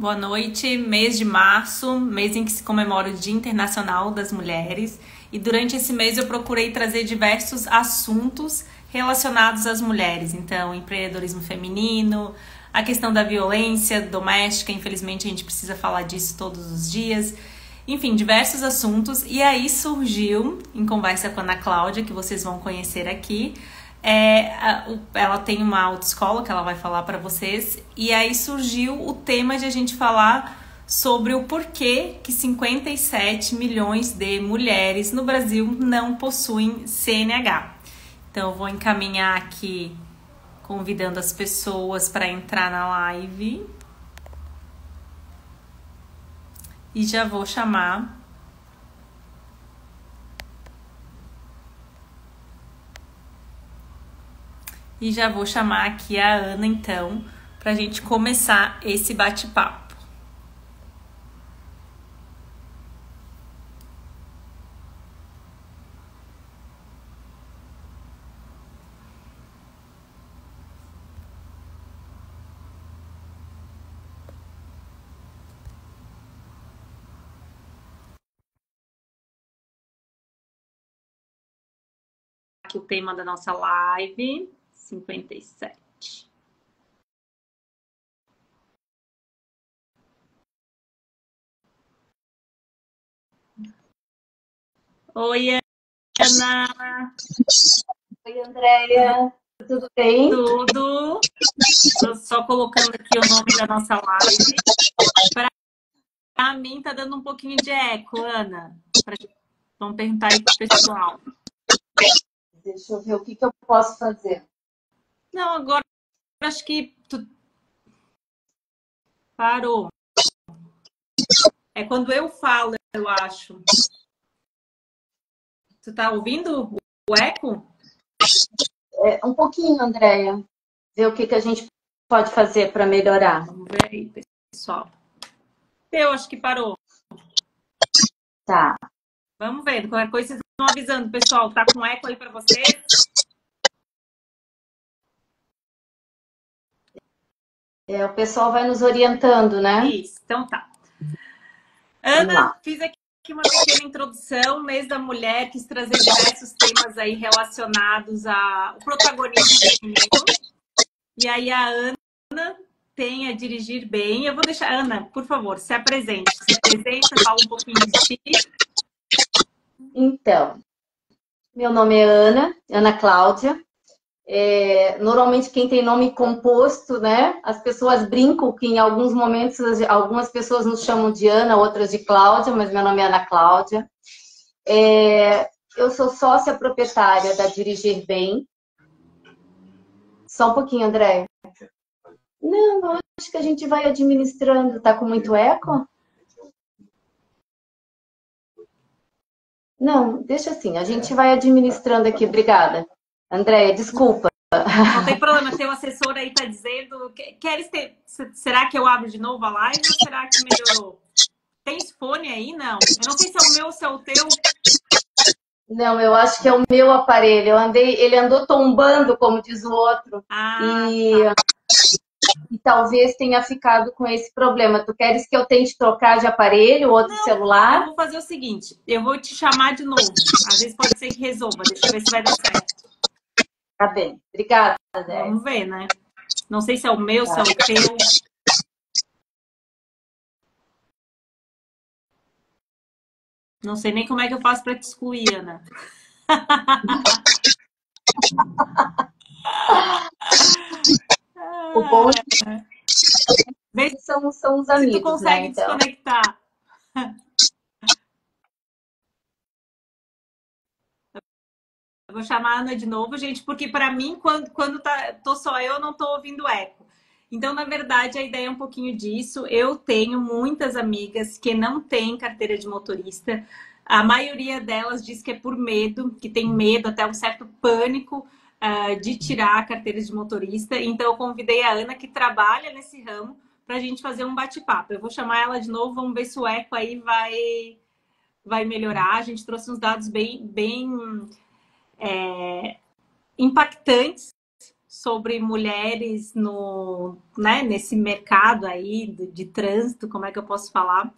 Boa noite. Mês de março, mês em que se comemora o Dia Internacional das Mulheres. E durante esse mês eu procurei trazer diversos assuntos relacionados às mulheres. Então, empreendedorismo feminino, a questão da violência doméstica, infelizmente a gente precisa falar disso todos os dias. Enfim, diversos assuntos. E aí surgiu, em conversa com a Ana Cláudia, que vocês vão conhecer aqui, ela tem uma autoescola que ela vai falar para vocês, e aí surgiu o tema de a gente falar sobre o porquê que 57 milhões de mulheres no Brasil não possuem CNH. Então eu vou encaminhar aqui, convidando as pessoas para entrar na live. E já vou chamar aqui a Ana, então, para a gente começar esse bate-papo. Aqui o tema da nossa live, 57. Oi, Ana. Oi, Andréia. Tudo bem? Tudo. Tô só colocando aqui o nome da nossa live. Para mim tá dando um pouquinho de eco, Ana. Vamos perguntar aí pro pessoal. Deixa eu ver o que eu posso fazer. Não, agora acho que tu parou. É quando eu falo, eu acho. Tu tá ouvindo o eco? Um pouquinho, Andréia. Ver o que a gente pode fazer para melhorar. Vamos ver aí, pessoal. Eu acho que parou. Tá. Vamos ver. Qualquer coisa vocês estão avisando, pessoal. Tá com eco aí para vocês? O pessoal vai nos orientando, né? Isso, então tá. Ana, fiz aqui uma pequena introdução, mês da mulher, quis trazer diversos temas aí relacionados ao protagonismo feminino. E aí a Ana tem a dirigir bem. Eu vou deixar, Ana, por favor, se apresente. Se apresenta, fala um pouquinho de si. Então, meu nome é Ana Cláudia. Normalmente quem tem nome composto, né? As pessoas brincam que em alguns momentos algumas pessoas nos chamam de Ana, outras de Cláudia, mas meu nome é Ana Cláudia. Eu sou sócia proprietária da Dirigir Bem. Só um pouquinho, André. Não, acho que a gente vai administrando. Tá com muito eco? Não, deixa assim. A gente vai administrando aqui. Obrigada. Andréia, desculpa. Não tem problema. Teu assessor aí tá dizendo... Será que eu abro de novo a live ou será que melhorou? Tem fone aí? Não. Eu não sei se é o meu ou se é o teu. Não, eu acho que é o meu aparelho. Ele andou tombando, como diz o outro. E talvez tenha ficado com esse problema. Tu queres que eu tente trocar de aparelho, outro celular? Eu vou fazer o seguinte, eu vou te chamar de novo. Às vezes pode ser que resolva. Deixa eu ver se vai dar certo. Tá bem. Obrigada, Zé. Vamos ver, né? Não sei se é o meu, se é o teu. Não sei nem como é que eu faço para te excluir, Ana. O bom é que são os amigos, se tu consegue, né? Então... desconectar. Eu vou chamar a Ana de novo, gente, porque para mim, quando tô só eu, não tô ouvindo eco. Então, na verdade, a ideia é um pouquinho disso. Eu tenho muitas amigas que não têm carteira de motorista. A maioria delas diz que é por medo, que tem medo, até um certo pânico de tirar a carteira de motorista. Então, eu convidei a Ana, que trabalha nesse ramo, para a gente fazer um bate-papo. Eu vou chamar ela de novo, vamos ver se o eco aí vai melhorar. A gente trouxe uns dados bem impactantes sobre mulheres no, né, nesse mercado aí de trânsito, como é que eu posso falar?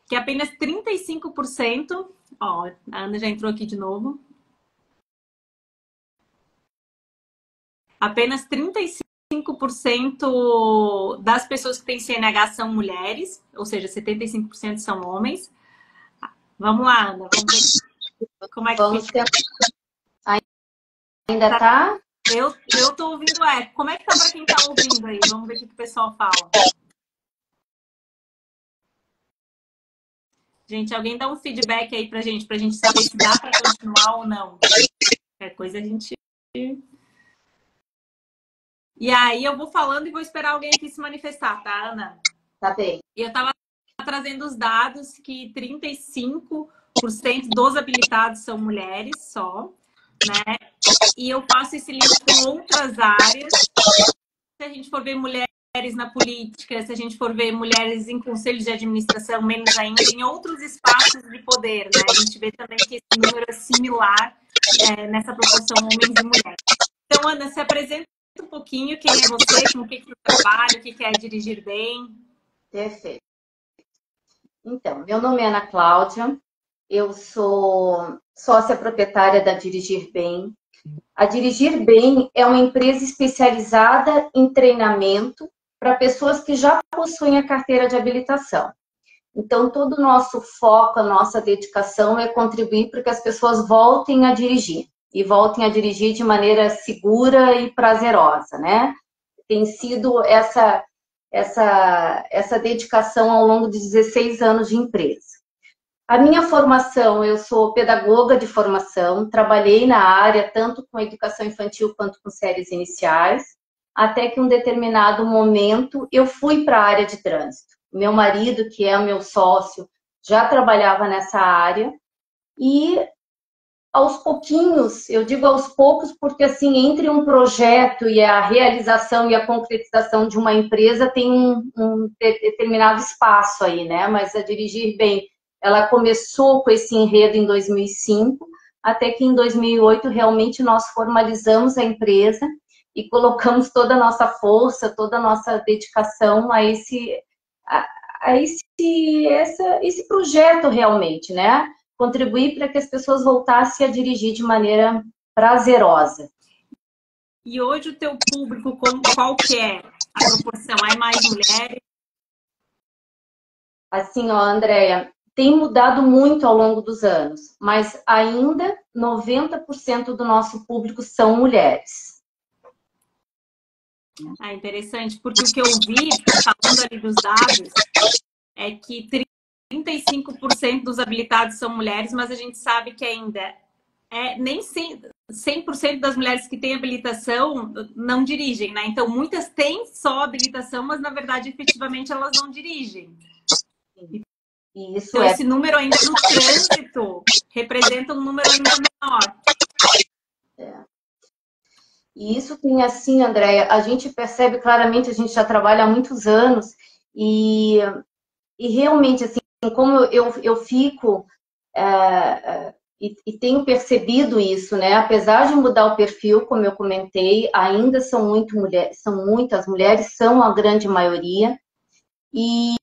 Que apenas 35%, ó, a Ana já entrou aqui de novo. Apenas 35% das pessoas que têm CNH são mulheres, ou seja, 75% são homens. Vamos lá, Ana, vamos ver como é que fica. Ainda tá? Eu tô ouvindo eco. Como é que tá para quem tá ouvindo aí? Vamos ver o que o pessoal fala. Gente, alguém dá um feedback aí pra gente saber se dá para continuar ou não. Qualquer coisa a gente... E aí eu vou falando e vou esperar alguém aqui se manifestar, tá, Ana? Tá bem. E eu tava trazendo os dados que 35% dos habilitados são mulheres só, né? E eu faço esse link com outras áreas. Se a gente for ver mulheres na política, se a gente for ver mulheres em conselhos de administração, menos ainda, em outros espaços de poder, né? A gente vê também que esse número é similar nessa proporção homens e mulheres. Então, Ana, se apresenta um pouquinho quem é você, com o que você trabalha, o que é dirigir bem. Perfeito. Então, meu nome é Ana Cláudia, eu sou sócia proprietária da Dirigir Bem. A Dirigir Bem é uma empresa especializada em treinamento para pessoas que já possuem a carteira de habilitação. Então, todo o nosso foco, a nossa dedicação é contribuir para que as pessoas voltem a dirigir. E voltem a dirigir de maneira segura e prazerosa, né? Tem sido essa dedicação ao longo de 16 anos de empresa. A minha formação, eu sou pedagoga de formação, trabalhei na área tanto com educação infantil quanto com séries iniciais, até que em um determinado momento eu fui para a área de trânsito. Meu marido, que é o meu sócio, já trabalhava nessa área e aos pouquinhos, eu digo aos poucos porque assim, entre um projeto e a realização e a concretização de uma empresa tem um determinado espaço aí, né? Mas a Dirigir Bem, ela começou com esse enredo em 2005, até que em 2008 realmente nós formalizamos a empresa e colocamos toda a nossa força, toda a nossa dedicação a esse projeto realmente, né? Contribuir para que as pessoas voltassem a dirigir de maneira prazerosa. E hoje o teu público, qual que é a proporção? É mais mulheres? Assim, ó, Andréia, tem mudado muito ao longo dos anos, mas ainda 90% do nosso público são mulheres. Ah, interessante, porque o que eu vi, falando ali dos dados, é que 35% dos habilitados são mulheres, mas a gente sabe que ainda nem 100% das mulheres que têm habilitação não dirigem, né? Então, muitas têm só habilitação, mas, na verdade, efetivamente, elas não dirigem. Então, esse número ainda no trânsito representa um número ainda menor. E isso tem assim, Andréia, a gente percebe claramente, a gente já trabalha há muitos anos e realmente, assim, como eu fico e tenho percebido isso, né? Apesar de mudar o perfil, como eu comentei, ainda são muitas mulheres, são a grande maioria, e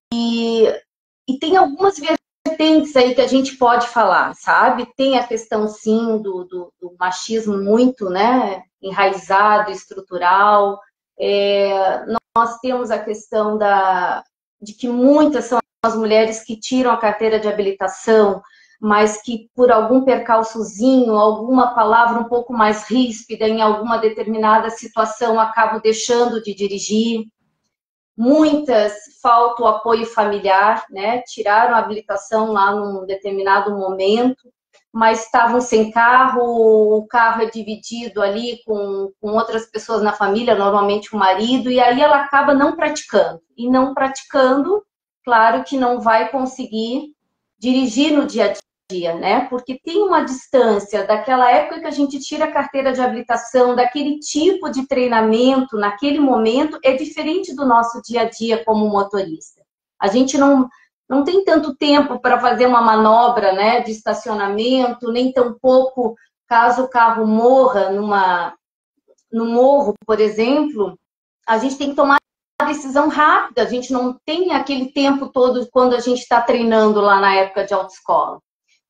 tem algumas vertentes aí que a gente pode falar, sabe? Tem a questão, sim, do machismo muito, né, enraizado, estrutural. Nós temos a questão de que muitas são as mulheres que tiram a carteira de habilitação, mas que por algum percalçozinho, alguma palavra um pouco mais ríspida, em alguma determinada situação, acabam deixando de dirigir. Muitas falta o apoio familiar, né? Tiraram a habilitação lá num determinado momento, mas estavam sem carro, o carro é dividido ali com outras pessoas na família, normalmente o marido, e aí ela acaba não praticando. E não praticando, claro que não vai conseguir dirigir no dia a dia, né? Porque tem uma distância daquela época que a gente tira a carteira de habilitação, daquele tipo de treinamento, naquele momento, é diferente do nosso dia a dia como motorista. A gente não tem tanto tempo para fazer uma manobra, né, de estacionamento, nem tampouco caso o carro morra no morro, por exemplo, a gente tem que tomar uma decisão rápida, a gente não tem aquele tempo todo quando a gente está treinando lá na época de autoescola.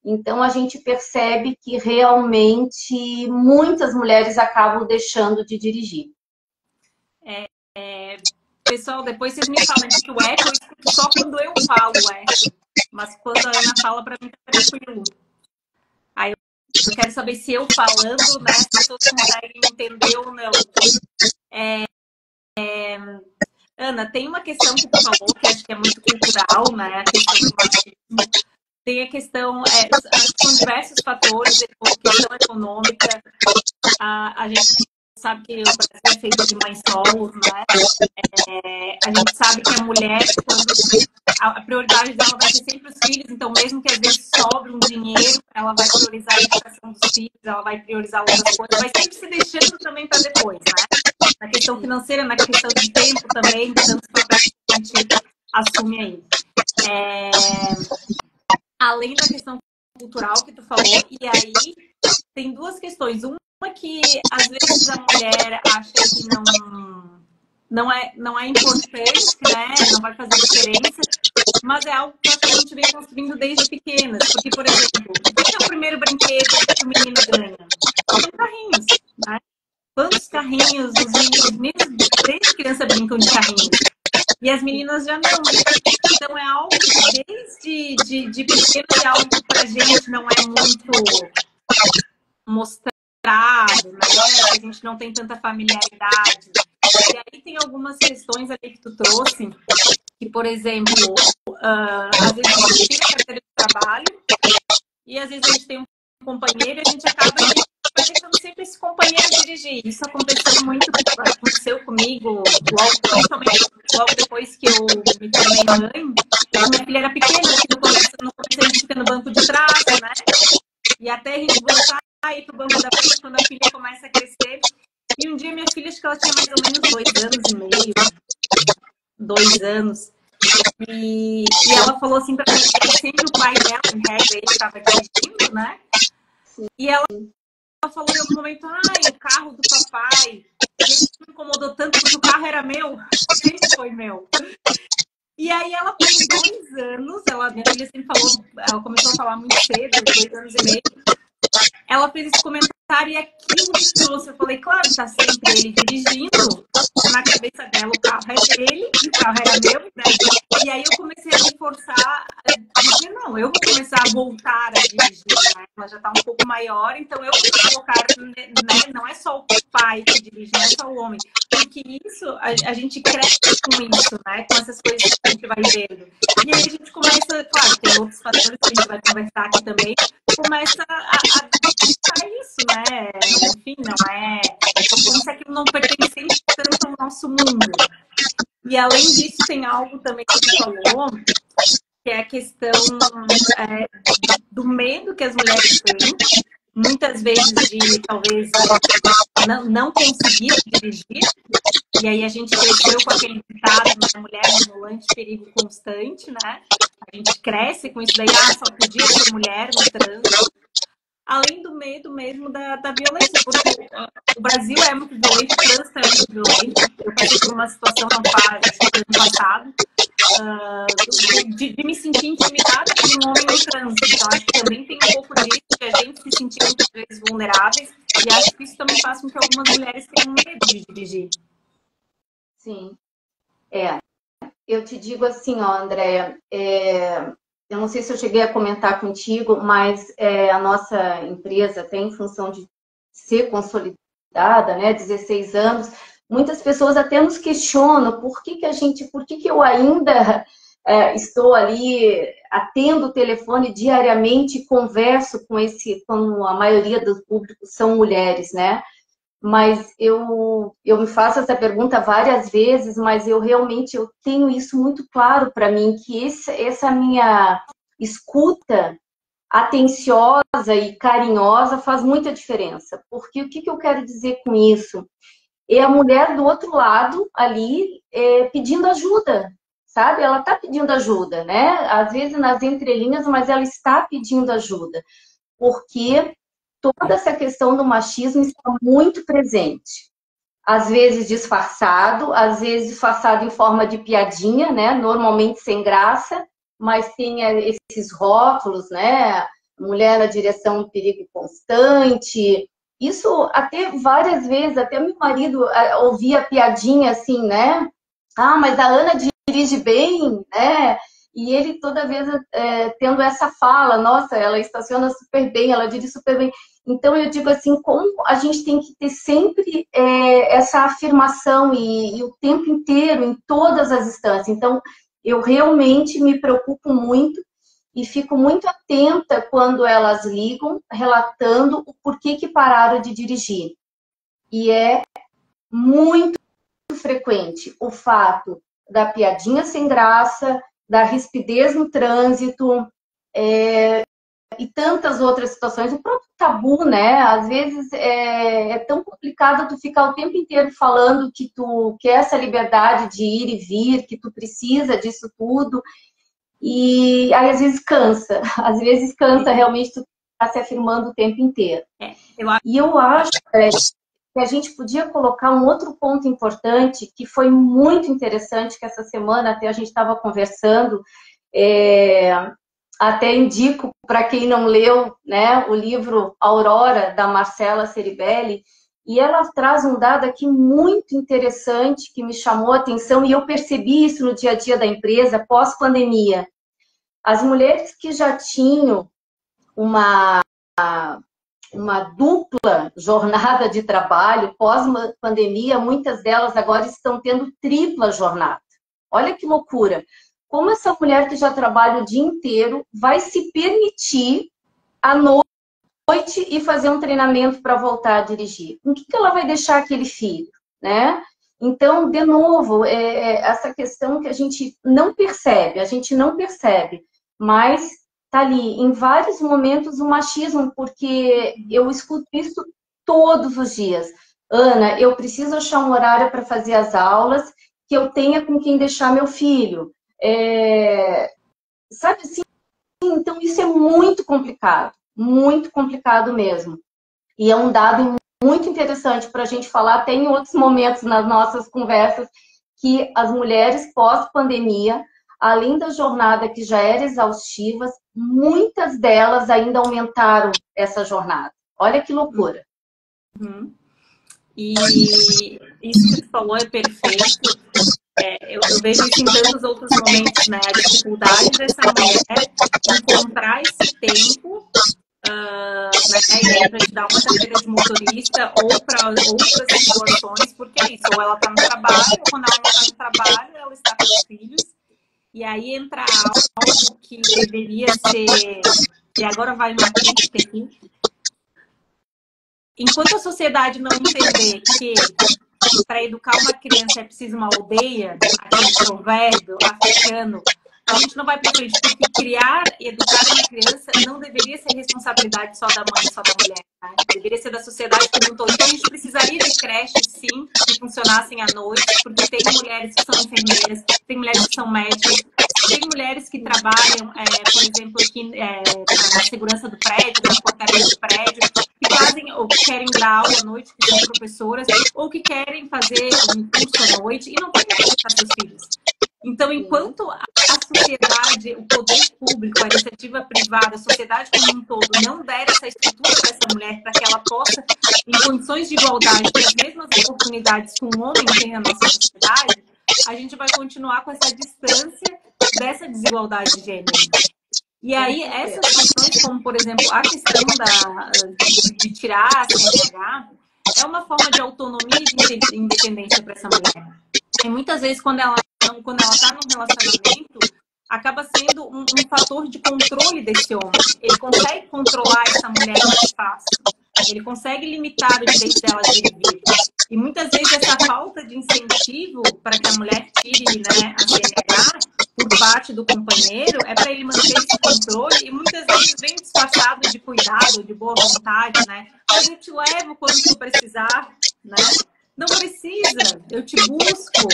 Então, a gente percebe que realmente muitas mulheres acabam deixando de dirigir. Pessoal, depois vocês me falam que o eco eu escuto só quando eu falo o eco. Mas quando a Ana fala, para mim tá tranquilo. Aí eu quero saber se eu falando, né, as pessoas conseguem entender ou não. Ana, tem uma questão que tu falou, que acho que é muito cultural, né? A questão do machismo. Tem a questão, são diversos fatores, questão econômica. A gente sabe que o Brasil é feito de mães solos, né? A gente sabe que a mulher, quando a prioridade dela vai ser sempre os filhos, então mesmo que às vezes sobre um dinheiro, ela vai priorizar a educação dos filhos, ela vai priorizar outras coisas, vai sempre se deixando também para depois, né? Na questão financeira, na questão de tempo também, tantos papéis que a gente assume aí. Além da questão cultural que tu falou, e aí tem duas questões. Uma que às vezes a mulher acha que não é importante, né? Não vai fazer diferença, mas é algo que a gente vem construindo desde pequenas. Porque, por exemplo, qual é o primeiro brinquedo que o menino ganha? São carrinhos, né? Quantos carrinhos os meninos desde criança brincam de carrinhos? E as meninas já não. Então é algo que desde de pequeno é algo que pra gente não é muito mostrado, né? A gente não tem tanta familiaridade. E aí tem algumas questões ali que tu trouxe, que, por exemplo, às vezes a gente tira a carteira de trabalho e às vezes a gente tem um companheiro e a gente acaba deixando sempre esse companheiro dirigir. Isso aconteceu comigo principalmente logo depois que eu me tornei mãe. Minha filha era pequena, no começo a gente fica no banco de trás, né? E até a gente voltar e ir pro banco da frente quando a filha começa a crescer. E um dia minha filha, acho que ela tinha mais ou menos 2 anos e meio, 2 anos. E ela falou assim pra mim, que sempre o pai dela, em regra, ele estava dirigindo, né? E ela falou em algum momento, o carro do papai. E isso me incomodou tanto, porque o carro era meu, sempre foi meu. E aí ela com 2 anos, minha filha sempre falou, ela começou a falar muito cedo, 2 anos e meio. Ela fez esse comentário e aquilo me trouxe. Eu falei, claro, tá sempre ele dirigindo. Na cabeça dela o carro é dele, o carro era meu, né? E aí eu comecei a me forçar a dizer, não, eu vou começar a voltar a dirigir, né? Ela já tá um pouco maior, então eu vou colocar, né? Não é só o pai que dirige, não é só o homem. Porque isso, a gente cresce com isso, né? Com essas coisas que a gente vai vendo. E aí a gente começa, claro, tem outros fatores que a gente vai conversar aqui também, começa a isso, né? Enfim, não é como se aquilo não pertencesse tanto ao nosso mundo. E além disso, tem algo também que você falou, que é a questão do medo que as mulheres têm, muitas vezes de talvez não conseguir dirigir. E aí a gente cresceu com aquele ditado, né? Mulher no volante, perigo constante, né? A gente cresce com isso daí, só podia ser mulher no trânsito. Além do medo mesmo da violência, porque o Brasil é muito violento, o trânsito é muito violento. Eu passei por uma situação não ano passado, de me sentir intimidada por um homem no trânsito. Então, acho que também tem um pouco disso, de a gente se sentir muitas vezes vulneráveis, e acho que isso também faz com que algumas mulheres tenham medo de dirigir. Sim. Eu te digo assim, ó, Andréia, eu não sei se eu cheguei a comentar contigo, mas a nossa empresa tem função de ser consolidada, né? 16 anos. Muitas pessoas até nos questionam por que eu ainda estou ali, atendo o telefone diariamente e converso com a maioria do público são mulheres, né? Mas eu me faço essa pergunta várias vezes, mas eu tenho isso muito claro para mim, que essa minha escuta atenciosa e carinhosa faz muita diferença. Porque o que eu quero dizer com isso? É a mulher do outro lado ali pedindo ajuda, sabe? Ela está pedindo ajuda, né? Às vezes nas entrelinhas, mas ela está pedindo ajuda. Porque toda essa questão do machismo está muito presente. às vezes disfarçado em forma de piadinha, né? Normalmente sem graça, mas tem esses rótulos, né? Mulher na direção do perigo constante. Isso até várias vezes, até meu marido ouvia piadinha assim, né? Ah, mas a Ana dirige bem, né? E ele toda vez tendo essa fala, nossa, ela estaciona super bem, ela dirige super bem. Então eu digo assim, como a gente tem que ter sempre essa afirmação e o tempo inteiro, em todas as instâncias. Então eu realmente me preocupo muito e fico muito atenta quando elas ligam, relatando o porquê que pararam de dirigir. E é muito frequente o fato da piadinha sem graça, da rispidez no trânsito, e tantas outras situações. O próprio tabu, né? Às vezes é tão complicado tu ficar o tempo inteiro falando que tu quer essa liberdade de ir e vir, que tu precisa disso tudo. E aí, às vezes cansa. Às vezes cansa realmente tu estar se afirmando o tempo inteiro. E eu acho que a gente podia colocar um outro ponto importante, que foi muito interessante, que essa semana até a gente estava conversando, até indico para quem não leu, né, o livro Aurora, da Marcela Ceribelli, e ela traz um dado aqui muito interessante que me chamou a atenção, e eu percebi isso no dia a dia da empresa pós-pandemia. As mulheres que já tinham uma dupla jornada de trabalho pós-pandemia, muitas delas agora estão tendo tripla jornada. Olha que loucura! Como essa mulher que já trabalha o dia inteiro vai se permitir à noite ir fazer um treinamento para voltar a dirigir? Com que ela vai deixar aquele filho, né? Então, de novo, essa questão que a gente não percebe, mas tá ali em vários momentos o machismo, porque eu escuto isso todos os dias. Ana, eu preciso achar um horário para fazer as aulas que eu tenha com quem deixar meu filho. Sabe assim? Então, isso é muito complicado mesmo. E é um dado muito interessante para a gente falar até em outros momentos nas nossas conversas, que as mulheres pós-pandemia, além da jornada que já era exaustiva, muitas delas ainda aumentaram essa jornada. Olha que loucura. Uhum. E isso que tu falou é perfeito. Eu vejo isso em tantos outros momentos, né? A dificuldade dessa mulher encontrar esse tempo, né? E aí para te dar uma carteira de motorista ou para outras situações, porque é isso, ou ela está no trabalho, ou quando ela não está no trabalho, ela está com os filhos. E aí entra algo que deveria ser, e agora vai uma crítica aqui. Enquanto a sociedade não entender que para educar uma criança é preciso uma aldeia, aquele provérbio africano, a gente não vai para frente, porque criar e educar uma criança não deveria ser responsabilidade só da mãe, só da mulher, né? Deveria ser da sociedade como um todo. Então a gente precisaria de creches, sim, que funcionassem à noite, porque tem mulheres que são enfermeiras, tem mulheres que são médicas, tem mulheres que trabalham, por exemplo, aqui na segurança do prédio, na portaria do prédio, que fazem ou que querem dar aula à noite, que são professoras, ou que querem fazer um curso à noite e não têm como deixar seus filhos. Então, enquanto a sociedade, o poder público, a iniciativa privada, a sociedade como um todo não der essa estrutura para essa mulher, para que ela possa, em condições de igualdade, ter as mesmas oportunidades que um homem tem na nossa sociedade, a gente vai continuar com essa distância dessa desigualdade de gênero. E aí, essas questões, como, por exemplo, a questão de tirar a CNH, é uma forma de autonomia e de independência para essa mulher. E muitas vezes, quando ela está num relacionamento, acaba sendo um fator de controle desse homem. Ele consegue controlar essa mulher mais fácil. Ele consegue limitar o direito dela de vir. E muitas vezes essa falta de incentivo para que a mulher tire, né, a CNH por parte do companheiro é para ele manter esse controle e muitas vezes vem disfarçado de cuidado, de boa vontade, né? Mas eu te levo quando tu precisar, né? Não precisa, eu te busco.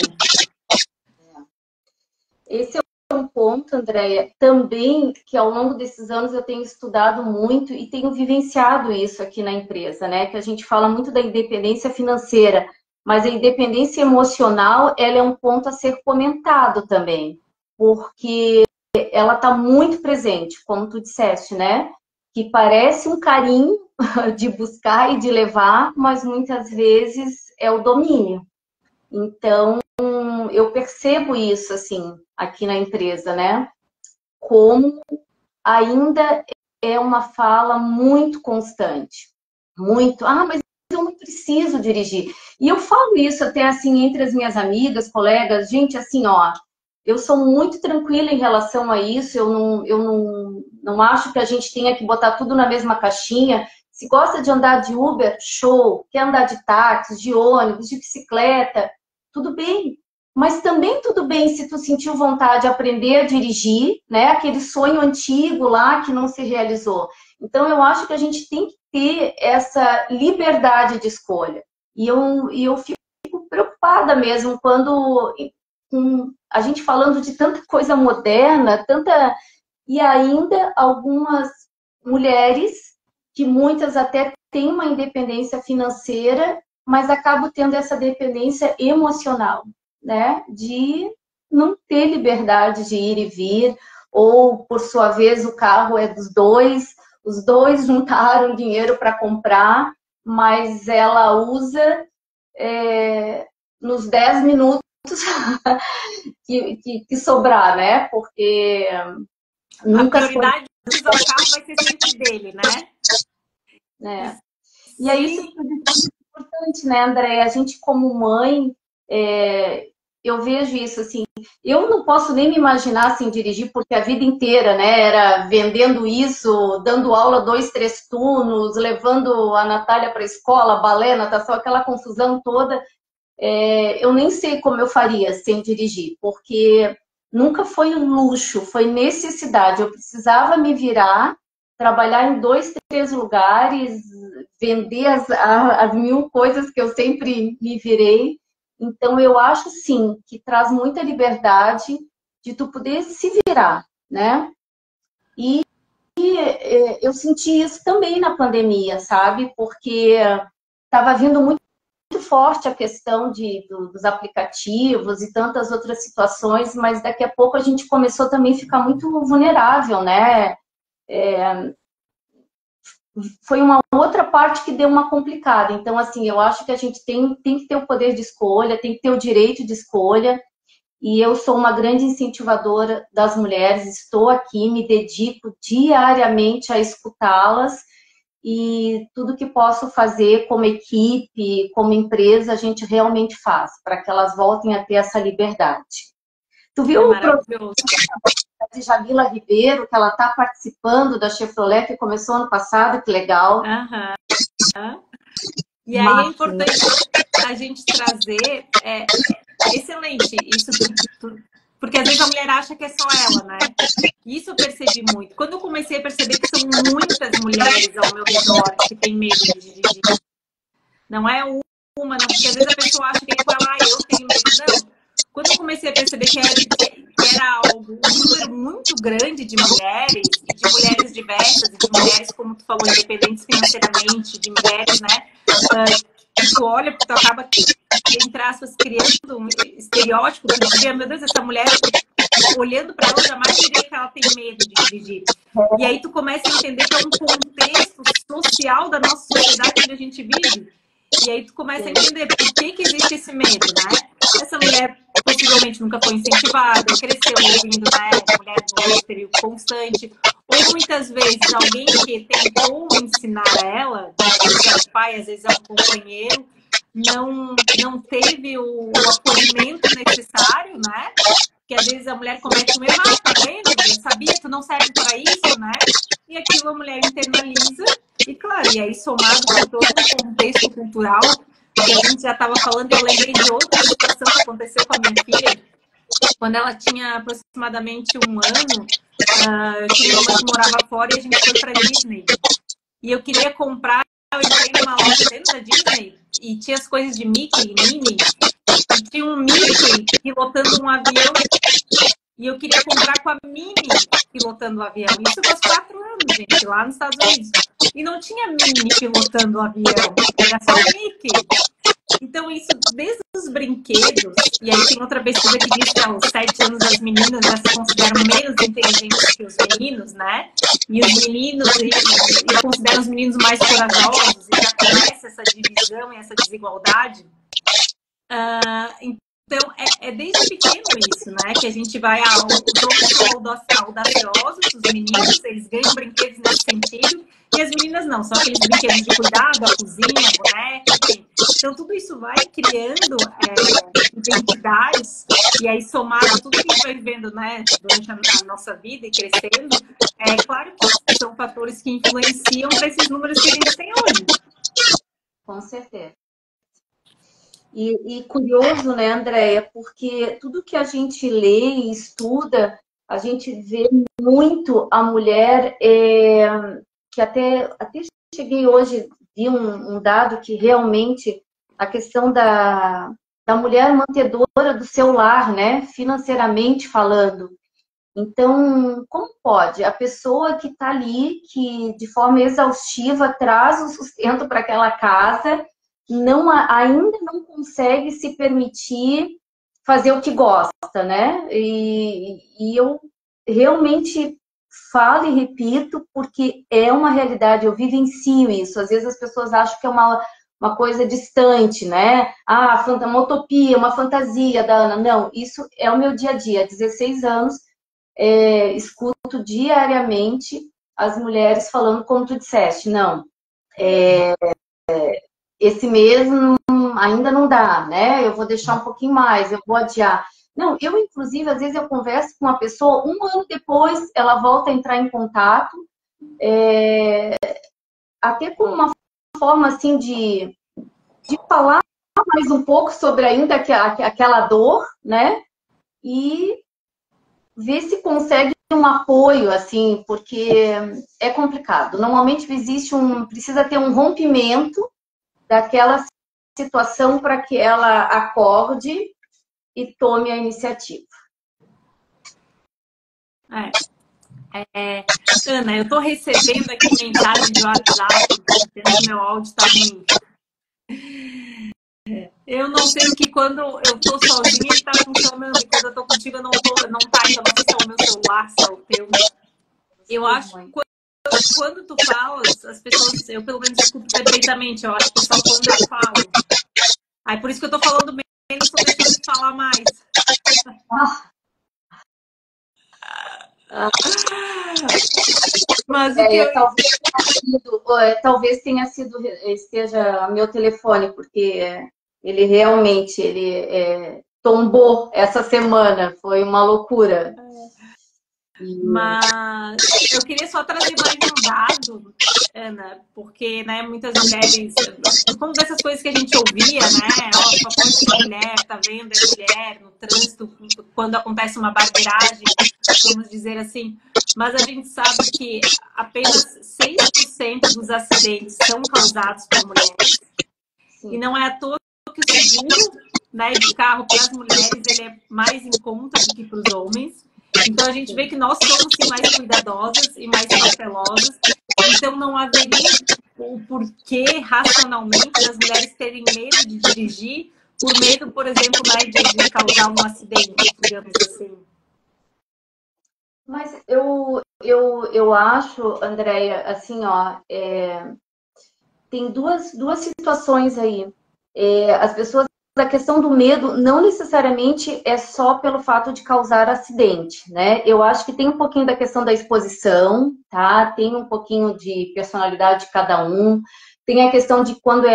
Esse é um ponto, Andréia, também que ao longo desses anos eu tenho estudado muito e tenho vivenciado isso aqui na empresa, né? Que a gente fala muito da independência financeira, mas a independência emocional, ela é um ponto a ser comentado também, porque ela está muito presente, como tu disseste, né? Que parece um carinho de buscar e de levar, mas muitas vezes é o domínio. Então, eu percebo isso, assim, aqui na empresa, né? Como ainda é uma fala muito constante. Muito, mas eu não preciso dirigir. E eu falo isso até, assim, entre as minhas amigas, colegas, gente, assim, ó, eu sou muito tranquila em relação a isso, eu não acho que a gente tenha que botar tudo na mesma caixinha. Se gosta de andar de Uber, show. Quer andar de táxi, de ônibus, de bicicleta, tudo bem. Mas também tudo bem se tu sentiu vontade de aprender a dirigir, né? Aquele sonho antigo lá que não se realizou. Então, eu acho que a gente tem que ter essa liberdade de escolha. E eu fico preocupada mesmo quando a gente falando de tanta coisa moderna, e ainda algumas mulheres, que muitas até têm uma independência financeira, mas acabam tendo essa dependência emocional, né? De não ter liberdade de ir e vir, ou, por sua vez, o carro é dos dois, os dois juntaram dinheiro para comprar, mas ela usa nos 10 minutos que sobrar, né? Porque nunca... A prioridade do carro vai ser sempre dele, né? E é isso que é importante, né, André? A gente, como mãe, eu vejo isso, assim, eu não posso nem me imaginar, assim, dirigir, porque a vida inteira, né, era vendendo isso, dando aula 2, 3 turnos, levando a Natália para a escola, balé, natação, aquela confusão toda. Eu nem sei como eu faria sem dirigir, porque nunca foi um luxo, foi necessidade. Eu precisava me virar, trabalhar em 2, 3 lugares, vender as 1000 coisas que eu sempre me virei. Então, eu acho, sim, que traz muita liberdade de tu poder se virar, né? E eu senti isso também na pandemia, sabe? Porque estava vindo muito forte a questão dos aplicativos e tantas outras situações, mas daqui a pouco a gente começou também a ficar muito vulnerável, né? Foi uma outra parte que deu uma complicada. Então, assim, eu acho que a gente tem que ter o poder de escolha, tem que ter o direito de escolha, e eu sou uma grande incentivadora das mulheres, estou aqui, me dedico diariamente a escutá-las, e tudo que posso fazer como equipe, como empresa, a gente realmente faz, para que elas voltem a ter essa liberdade. Tu viu o projeto de Jamila Ribeiro, que ela está participando da Chevrolet, que começou ano passado, que legal. E aí é importante a gente trazer, excelente, isso porque às vezes a mulher acha que é só ela, né? Isso eu percebi muito. Quando eu comecei a perceber que são muitas mulheres ao meu redor que têm medo de dirigir, não é uma, não, porque às vezes a pessoa acha que é com ela, eu tenho medo. Não. Quando eu comecei a perceber que era um número muito grande de mulheres, e de mulheres diversas, e de mulheres, como tu falou, independentes financeiramente, de mulheres, né? Tu olha, porque tu acaba, entre aspas, criando um estereótipo, tu diria, meu Deus, essa mulher, olhando para ela, jamais diria que ela tem medo de dirigir. E aí tu começa a entender que é um contexto social da nossa sociedade onde a gente vive. E aí tu começa a entender por que existe esse medo, né? Essa mulher possivelmente nunca foi incentivada, cresceu ouvindo, né? Mulher do exterior constante. Ou muitas vezes alguém que tentou ensinar ela, às vezes é o pai, às vezes é um companheiro, não teve o acolhimento necessário, né? Porque às vezes a mulher comete um erro, tá vendo? Eu sabia, tu não serve para isso, né? E aquilo a mulher internaliza, e claro, e aí somado com todo o contexto cultural, que a gente já estava falando, eu lembrei de outra situação que aconteceu com a minha filha, quando ela tinha aproximadamente 1 ano, tinha uma que morava fora e a gente foi para Disney. E eu queria comprar, eu entrei numa loja dentro da Disney e tinha as coisas de Mickey e Minnie, e tinha um Mickey pilotando um avião, e eu queria comprar com a Minnie pilotando o avião. Isso faz 4 anos, gente, lá nos Estados Unidos. E não tinha Minnie pilotando o avião, era só o Mickey. Então, isso, desde os brinquedos, e aí tem outra pesquisa que diz que aos 7 anos as meninas já se consideram menos inteligentes que os meninos, né? E os meninos, e consideram os meninos mais corajosos, e já começa essa divisão e essa desigualdade. Então, é desde pequeno isso, né? Que a gente vai, os homens são audaciosos, os meninos, eles ganham brinquedos nesse sentido, e as meninas não, são aqueles brinquedos de cuidado, a cozinha, a boneca, enfim. Então, tudo isso vai criando identidades, e aí somado tudo que a gente vai vivendo, né, durante a nossa vida e crescendo, é claro que são fatores que influenciam para esses números que a gente tem hoje. Com certeza. E curioso, né, Andréia, porque tudo que a gente lê e estuda, a gente vê muito a mulher, que até cheguei hoje, vi um dado que realmente a questão da mulher mantedora do seu lar, né, financeiramente falando. Então, como pode? A pessoa que está ali, que de forma exaustiva traz o sustento para aquela casa, ainda não consegue se permitir fazer o que gosta, né? E eu realmente falo e repito, porque é uma realidade, eu vivencio isso. Às vezes as pessoas acham que é uma coisa distante, né? Uma utopia, uma fantasia da Ana. Não, isso é o meu dia a dia. Há 16 anos, escuto diariamente as mulheres falando como tu disseste. Não, esse mês ainda não dá, né? Eu vou deixar um pouquinho mais, eu vou adiar. Não, inclusive, às vezes eu converso com uma pessoa, um ano depois ela volta a entrar em contato, até com uma forma, assim, de falar mais um pouco sobre ainda aquela dor, né? E ver se consegue um apoio, assim, porque é complicado. Normalmente precisa ter um rompimento daquela situação para que ela acorde e tome a iniciativa. Ana, eu estou recebendo aqui mensagem de WhatsApp, meu áudio está ruim. Eu não sei que quando eu estou sozinha ele está funcionando, e quando eu estou contigo não está, então não sei se é o meu celular, se é o teu. Eu acho que quando tu falas, as pessoas, eu pelo menos escuto perfeitamente, eu acho que só quando eu falo. Aí por isso que eu tô falando menos, estou deixando de falar mais. Mas o que talvez esteja meu telefone, porque ele realmente tombou essa semana, foi uma loucura. Mas eu queria só trazer mais um dado, Ana, porque, né, muitas mulheres, como dessas coisas que a gente ouvia, né, só pode ser mulher, tá vendo, é mulher, no trânsito, quando acontece uma barbeiragem, vamos dizer assim, mas a gente sabe que apenas 6% dos acidentes são causados por mulheres. Sim. E não é à toa que o seguro, né, de carro para as mulheres ele é mais em conta do que para os homens. Então, a gente vê que nós somos sim, mais cuidadosas e mais cautelosas. Então, não haveria o porquê, racionalmente, das mulheres terem medo de dirigir, por medo, por exemplo, né, de causar um acidente, digamos assim. Mas eu acho, Andréia, assim, ó, tem duas situações aí. As pessoas, a questão do medo não necessariamente é só pelo fato de causar acidente, né? Eu acho que tem um pouquinho da questão da exposição, tá? Tem um pouquinho de personalidade de cada um. Tem a questão de quando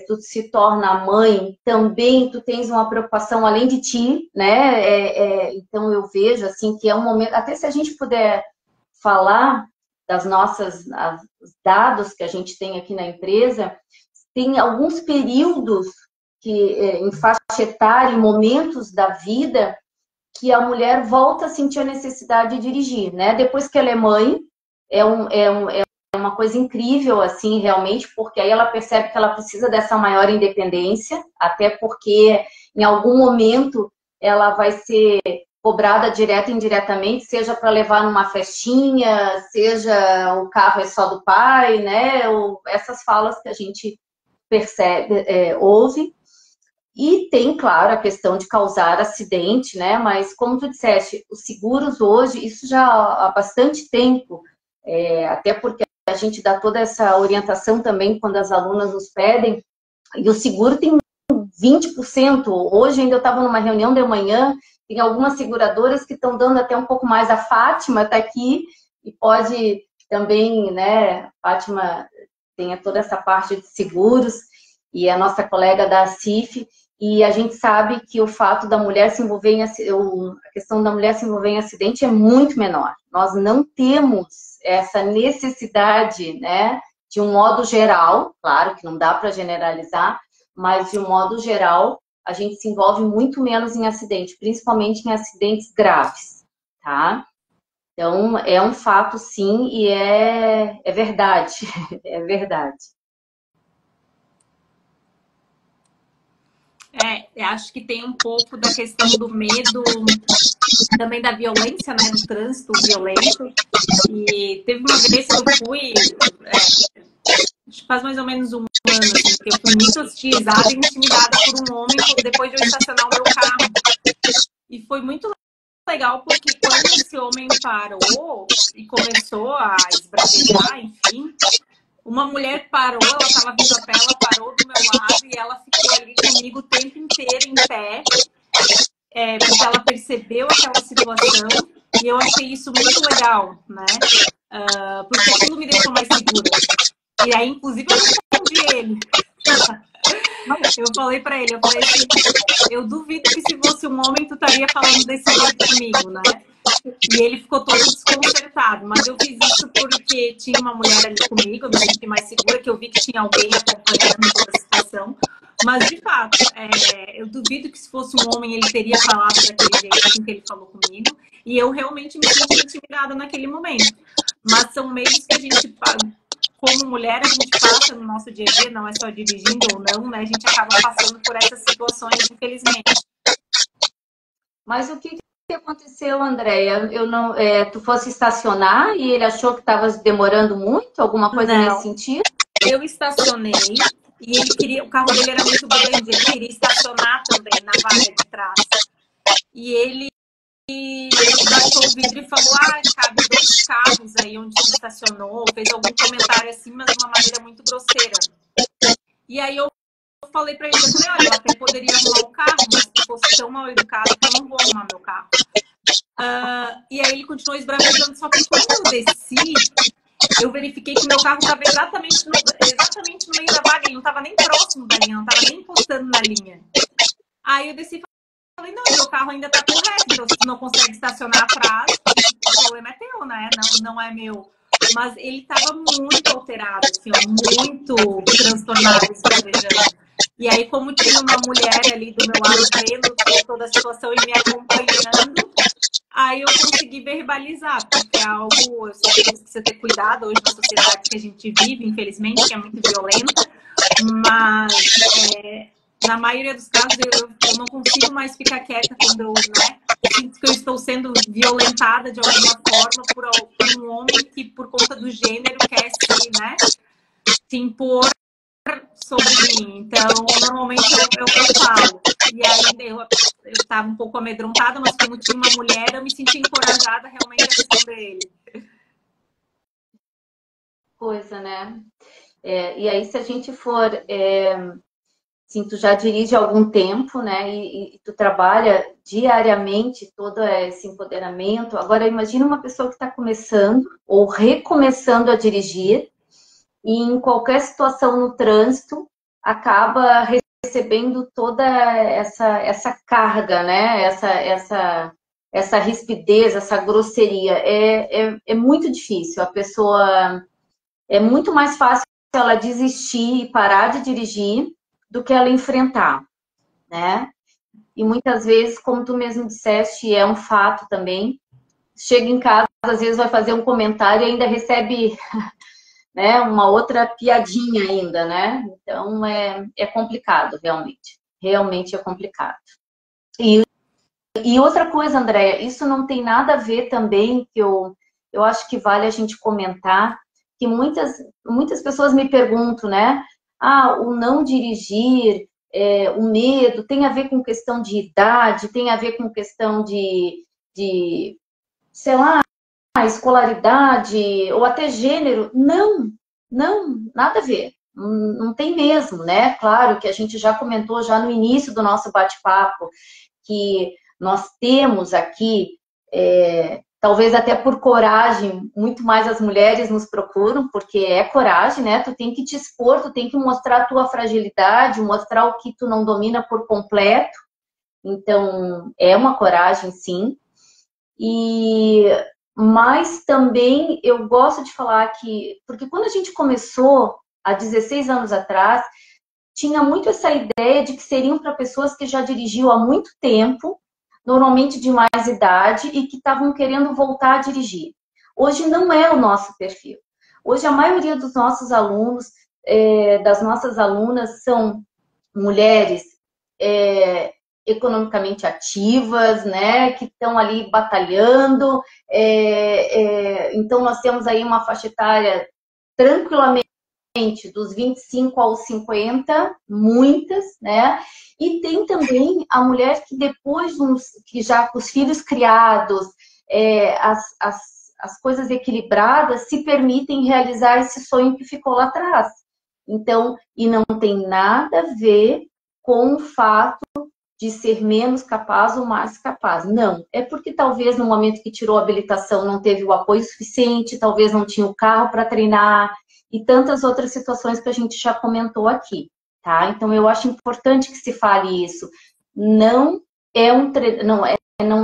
tu se torna mãe, também tu tens uma preocupação além de ti, né? Então eu vejo assim que é um momento, até se a gente puder falar das nossas dados que a gente tem aqui na empresa, tem alguns períodos em faixa etária, em momentos da vida, que a mulher volta a sentir a necessidade de dirigir, né? Depois que ela é mãe, é uma coisa incrível, assim, realmente, porque aí ela percebe que ela precisa dessa maior independência, até porque em algum momento ela vai ser cobrada direta e indiretamente, seja para levar numa festinha, seja o carro é só do pai, né? Ou essas falas que a gente percebe, ouve. E tem, claro, a questão de causar acidente, né? Mas, como tu disseste, os seguros hoje, isso já há bastante tempo, até porque a gente dá toda essa orientação também quando as alunas nos pedem, e o seguro tem 20%. Hoje ainda eu estava numa reunião de manhã, tem algumas seguradoras que estão dando até um pouco mais. A Fátima está aqui e pode também, né? A Fátima tem toda essa parte de seguros e a nossa colega da CIF. E a gente sabe que o fato da mulher se envolver em a questão da mulher se envolver em acidente é muito menor. Nós não temos essa necessidade, né? De um modo geral, claro que não dá para generalizar, mas de um modo geral, a gente se envolve muito menos em acidente, principalmente em acidentes graves, tá? Então, é um fato, sim, e é verdade, é verdade. Eu acho que tem um pouco da questão do medo, também da violência, né, do trânsito violento. E teve uma vez que eu fui, acho que faz mais ou menos um ano, assim, que eu fui muito hostilizada e intimidada por um homem depois de eu estacionar o meu carro. E foi muito legal porque quando esse homem parou e começou a esbravejar, enfim, uma mulher parou, ela estava vindo a pé, ela parou do meu lado e ela ficou ali comigo o tempo inteiro em pé, porque ela percebeu aquela situação e eu achei isso muito legal, né? Porque aquilo me deixou mais segura. E aí, inclusive, eu respondi ele. Eu falei pra ele, eu falei assim, eu duvido que se fosse um homem tu estaria falando desse jeito comigo, né? E ele ficou todo desconcertado, mas eu fiz isso porque tinha uma mulher ali comigo, eu me senti mais segura, que eu vi que tinha alguém acompanhando toda a situação. Mas, de fato, eu duvido que se fosse um homem ele teria falado daquele jeito assim que ele falou comigo. E eu realmente me senti intimidada naquele momento. Mas são meios que a gente, como mulher, a gente passa no nosso dia a dia, não é só dirigindo ou não, né? A gente acaba passando por essas situações, infelizmente. Mas o que aconteceu, Andréia? Eu não, tu fosse estacionar e ele achou que estava demorando muito? Alguma coisa nesse sentido? Eu estacionei e ele queria, o carro dele era muito grande, ele queria estacionar também na vaga de trás. E ele baixou o vidro e falou, cabe 2 carros aí onde se estacionou, fez algum comentário assim, mas de uma maneira muito grosseira. E aí eu falei pra ele, eu falei, olha, eu até poderia arrumar o carro, mas se fosse tão mal educado que eu não vou arrumar meu carro. E aí ele continuou esbravejando, só que quando eu desci, eu verifiquei que meu carro estava exatamente no meio da vaga, ele não estava nem próximo da linha, não estava nem encostando na linha. Aí eu desci e falei, não, meu carro ainda está correto, então se tu não consegue estacionar atrás, o problema é teu, né? Não é meu. Mas ele estava muito alterado, assim, muito transtornado, esbravejando. E aí, como tinha uma mulher ali do meu lado vendo toda a situação e me acompanhando, aí eu consegui verbalizar, porque é algo, eu sei que precisa ter cuidado hoje na sociedade que a gente vive, infelizmente, que é muito violenta, mas na maioria dos casos eu não consigo mais ficar quieta quando eu, né, sinto que eu estou sendo violentada de alguma forma por um homem que, por conta do gênero, quer se impor sobre mim. Então, normalmente eu falo. E aí eu estava um pouco amedrontada, mas como tinha uma mulher, eu me senti encorajada realmente a responder ele. Coisa, né? E aí, se a gente for... Sim, tu já dirige há algum tempo, né? E tu trabalha diariamente todo esse empoderamento. Agora, imagina uma pessoa que está começando ou recomeçando a dirigir e em qualquer situação no trânsito acaba recebendo toda essa carga, né? Essa rispidez, essa grosseria. É muito difícil. A pessoa... É muito mais fácil ela desistir e parar de dirigir do que ela enfrentar, né? E muitas vezes, como tu mesmo disseste, é um fato também, chega em casa, às vezes vai fazer um comentário e ainda recebe, né, uma outra piadinha ainda, né? Então, é complicado, realmente. Realmente é complicado. E E outra coisa, Andréia, isso não tem nada a ver também, que eu acho que vale a gente comentar, que muitas pessoas me perguntam, né? Ah, o não dirigir, o medo, tem a ver com questão de idade, tem a ver com questão de sei lá, escolaridade ou até gênero. Não, não, nada a ver. Não tem mesmo, né? Claro que a gente já comentou já no início do nosso bate-papo que nós temos aqui, talvez até por coragem, muito mais as mulheres nos procuram, porque é coragem, né? Tu tem que te expor, tu tem que mostrar a tua fragilidade, mostrar o que tu não domina por completo. Então, é uma coragem, sim. Mas também eu gosto de falar que, porque quando a gente começou, há 16 anos atrás, tinha muito essa ideia de que seriam para pessoas que já dirigiam há muito tempo, normalmente de mais idade, e que estavam querendo voltar a dirigir. Hoje não é o nosso perfil. Hoje a maioria dos nossos alunos, das nossas alunas, são mulheres economicamente ativas, né, que estão ali batalhando. Então nós temos aí uma faixa etária tranquilamente dos 25 aos 50, muitas, né? E tem também a mulher que depois, que já com os filhos criados, as coisas equilibradas, se permitem realizar esse sonho que ficou lá atrás. Então, e não tem nada a ver com o fato de ser menos capaz ou mais capaz. Não, é porque talvez no momento que tirou a habilitação não teve o apoio suficiente, talvez não tinha o carro para treinar, e tantas outras situações que a gente já comentou aqui, tá? Então, eu acho importante que se fale isso. Não é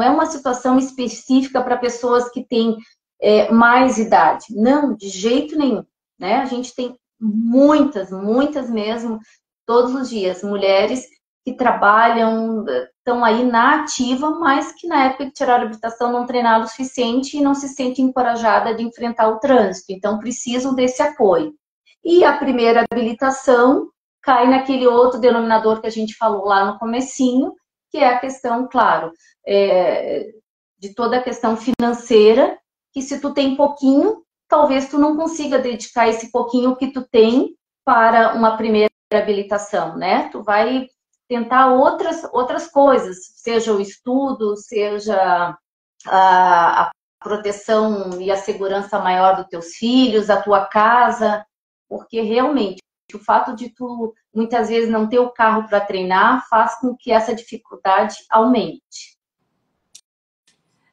uma situação específica para pessoas que têm mais idade. Não, de jeito nenhum, né? A gente tem muitas mesmo, todos os dias, mulheres que trabalham, estão aí na ativa, mas que na época que tiraram a habilitação não treinaram o suficiente e não se sentem encorajada de enfrentar o trânsito. Então, precisam desse apoio. E a primeira habilitação cai naquele outro denominador que a gente falou lá no comecinho, que é a questão, claro, de toda a questão financeira, que se tu tem pouquinho, talvez tu não consiga dedicar esse pouquinho que tu tem para uma primeira habilitação, né? Tu vai tentar outras coisas, seja o estudo, seja a proteção e a segurança maior dos teus filhos, a tua casa, porque realmente o fato de tu muitas vezes não ter o carro para treinar faz com que essa dificuldade aumente.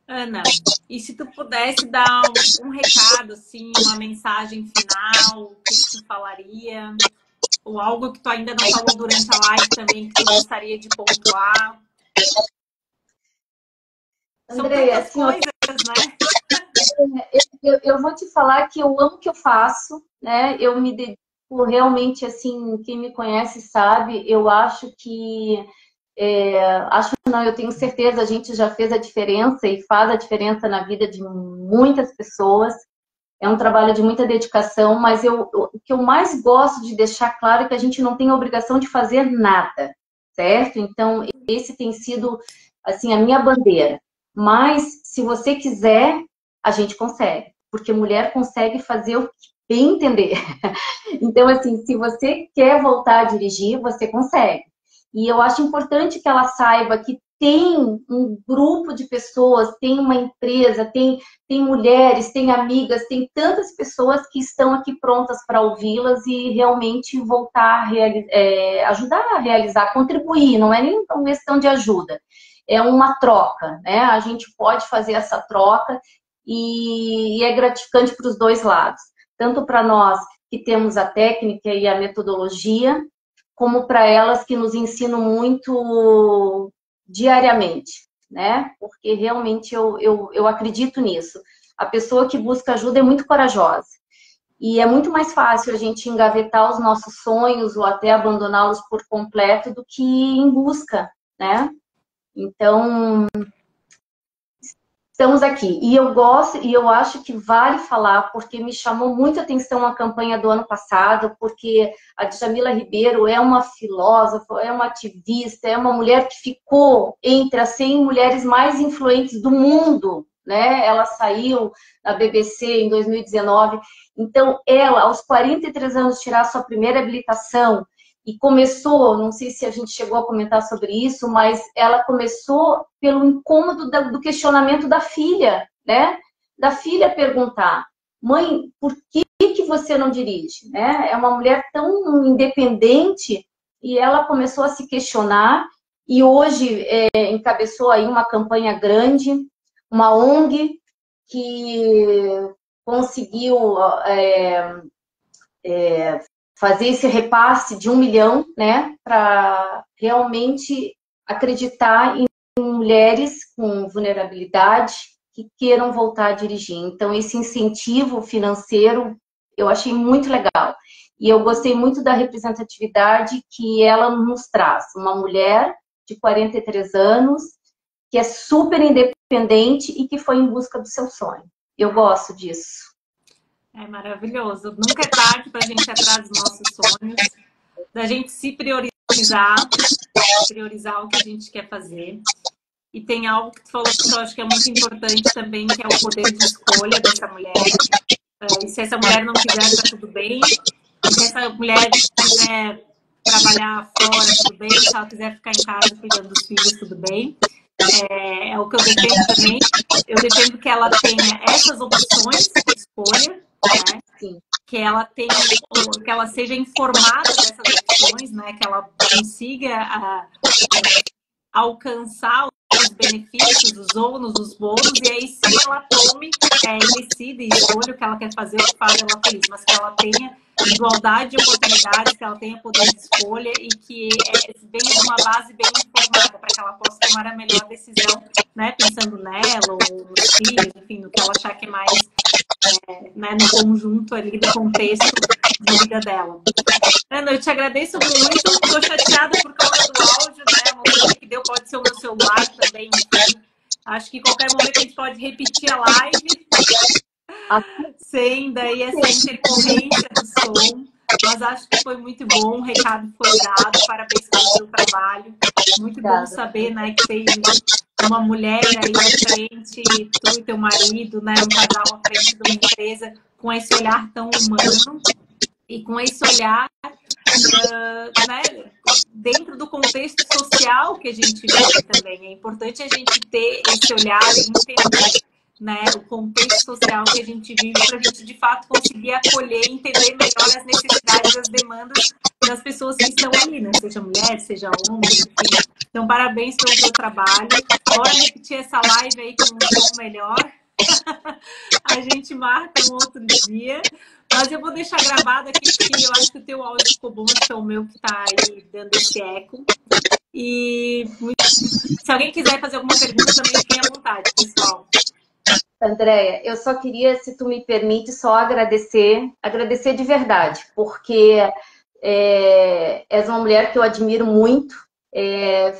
Ana, e se tu pudesse dar um recado, assim, uma mensagem final, o que tu falaria? Ou algo que tu ainda não falou durante a live também, que tu gostaria de pontuar? São Andréia, tantas assim, coisas, né? Eu vou te falar que eu amo o que eu faço, né? Eu me dedico realmente, assim, quem me conhece sabe, eu acho que acho não, eu tenho certeza, a gente já fez a diferença e faz a diferença na vida de muitas pessoas. É um trabalho de muita dedicação, mas o que eu mais gosto de deixar claro é que a gente não tem a obrigação de fazer nada, certo? Então, esse tem sido, assim, a minha bandeira. Mas, se você quiser, a gente consegue, porque mulher consegue fazer o que bem entender. Então, assim, se você quer voltar a dirigir, você consegue. E eu acho importante que ela saiba que tem um grupo de pessoas, tem uma empresa, tem mulheres, tem amigas, tem tantas pessoas que estão aqui prontas para ouvi-las e realmente voltar a ajudar a realizar, contribuir, não é nem uma questão de ajuda, é uma troca, né? A gente pode fazer essa troca e é gratificante para os dois lados, tanto para nós que temos a técnica e a metodologia, como para elas que nos ensinam muito diariamente, né? Porque realmente eu acredito nisso. A pessoa que busca ajuda é muito corajosa. E é muito mais fácil a gente engavetar os nossos sonhos ou até abandoná-los por completo do que em busca, né? Então, estamos aqui. E eu gosto, e eu acho que vale falar, porque me chamou muita atenção a campanha do ano passado, porque a Djamila Ribeiro é uma filósofa, é uma ativista, é uma mulher que ficou entre as 100 mulheres mais influentes do mundo, né? Ela saiu na BBC em 2019. Então, ela, aos 43 anos, tirar sua primeira habilitação, e começou, não sei se a gente chegou a comentar sobre isso, mas ela começou pelo incômodo do questionamento da filha, né? Da filha perguntar: mãe, por que você não dirige? Né? É uma mulher tão independente, e ela começou a se questionar, e hoje encabeçou aí uma campanha grande, uma ONG que conseguiu fazer esse repasse de 1 milhão, né, para realmente acreditar em mulheres com vulnerabilidade que queiram voltar a dirigir. Então, esse incentivo financeiro eu achei muito legal. E eu gostei muito da representatividade que ela nos traz. Uma mulher de 43 anos, que é super independente e que foi em busca do seu sonho. Eu gosto disso. É maravilhoso. Nunca é tarde para a gente ir atrás dos nossos sonhos, da gente se priorizar o que a gente quer fazer. E tem algo que tu falou que eu acho que é muito importante também, que é o poder de escolha dessa mulher. E se essa mulher não quiser, tá tudo bem. E se essa mulher quiser trabalhar fora, tudo bem. Se ela quiser ficar em casa cuidando dos filhos, tudo bem. É o que eu defendo também. Eu defendo que ela tenha essas opções de escolha, né? Sim. Que ela seja informada dessas opções, né? Que ela consiga alcançar os benefícios, os ônus, os bônus, e aí sim ela tome e decida e escolha o que ela quer fazer, o que faz ela feliz, mas que ela tenha igualdade de oportunidades, que ela tenha poder de escolha e que venha de uma base bem informada para que ela possa tomar a melhor decisão, né, pensando nela ou nos filhos, enfim, no que ela achar que é mais né, no conjunto ali do contexto de vida dela. Ana, eu te agradeço muito, estou chateada por causa do áudio, né, uma coisa que deu pode ser o meu celular também, enfim. Acho que em qualquer momento a gente pode repetir a live, sem daí essa intercorrência do som, mas acho que foi muito bom, o recado foi dado, parabéns pelo seu trabalho, muito bom saber, né, que tem uma mulher aí à frente, tu e teu marido, né, um casal à frente de uma empresa com esse olhar tão humano e com esse olhar né, dentro do contexto social que a gente vive também. É importante a gente ter esse olhar e entender, né, o contexto social que a gente vive para a gente, de fato, conseguir acolher e entender melhor as necessidades e as demandas das pessoas que estão ali, né? Seja mulher, seja homem, enfim. Então, parabéns pelo seu trabalho. Bora repetir essa live aí com um som melhor. A gente marca um outro dia. Mas eu vou deixar gravado aqui, porque eu acho que o teu áudio ficou bom, acho que é o meu que está aí dando esse eco. E se alguém quiser fazer alguma pergunta, também fiquem à vontade, pessoal. Andréia, eu só queria, se tu me permite, só agradecer de verdade, porque és uma mulher que eu admiro muito,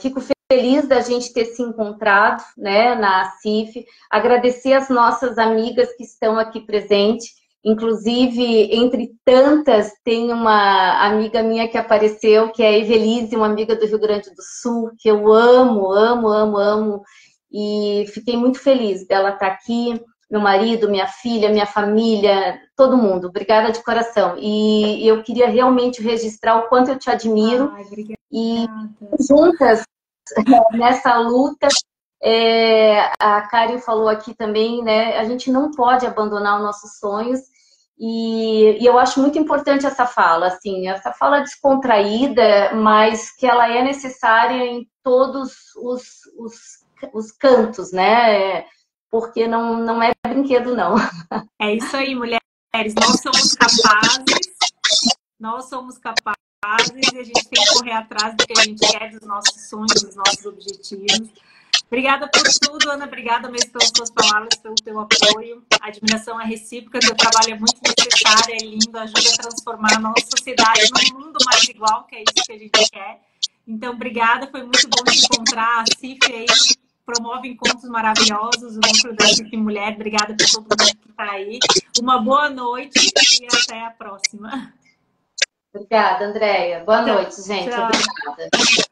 fico feliz da gente ter se encontrado, né, na CIF, agradecer as nossas amigas que estão aqui presentes, inclusive, entre tantas, tem uma amiga minha que apareceu, que é a Evelise, uma amiga do Rio Grande do Sul, que eu amo, amo, amo, amo, e fiquei muito feliz dela estar aqui, meu marido, minha filha, minha família, todo mundo. Obrigada de coração. E eu queria realmente registrar o quanto eu te admiro. Ai, e juntas nessa luta, a Karen falou aqui também, né? A gente não pode abandonar os nossos sonhos. E eu acho muito importante essa fala, assim, essa fala descontraída, mas que ela é necessária em todos os cantos, né? Porque não é brinquedo, não. É isso aí, mulheres. Nós somos capazes e a gente tem que correr atrás do que a gente quer, dos nossos sonhos, dos nossos objetivos. Obrigada por tudo, Ana. Obrigada mesmo pelas suas palavras, pelo teu apoio. A admiração é recíproca, teu trabalho é muito necessário, é lindo, ajuda a transformar a nossa sociedade num mundo mais igual, que é isso que a gente quer. Então, obrigada, foi muito bom te encontrar. A CIF aí promove encontros maravilhosos, o Núcleo da Equipe Mulher. Obrigada por todo mundo que está aí. Uma boa noite e até a próxima. Obrigada, Andréia. Boa noite, gente. Tchau. Obrigada.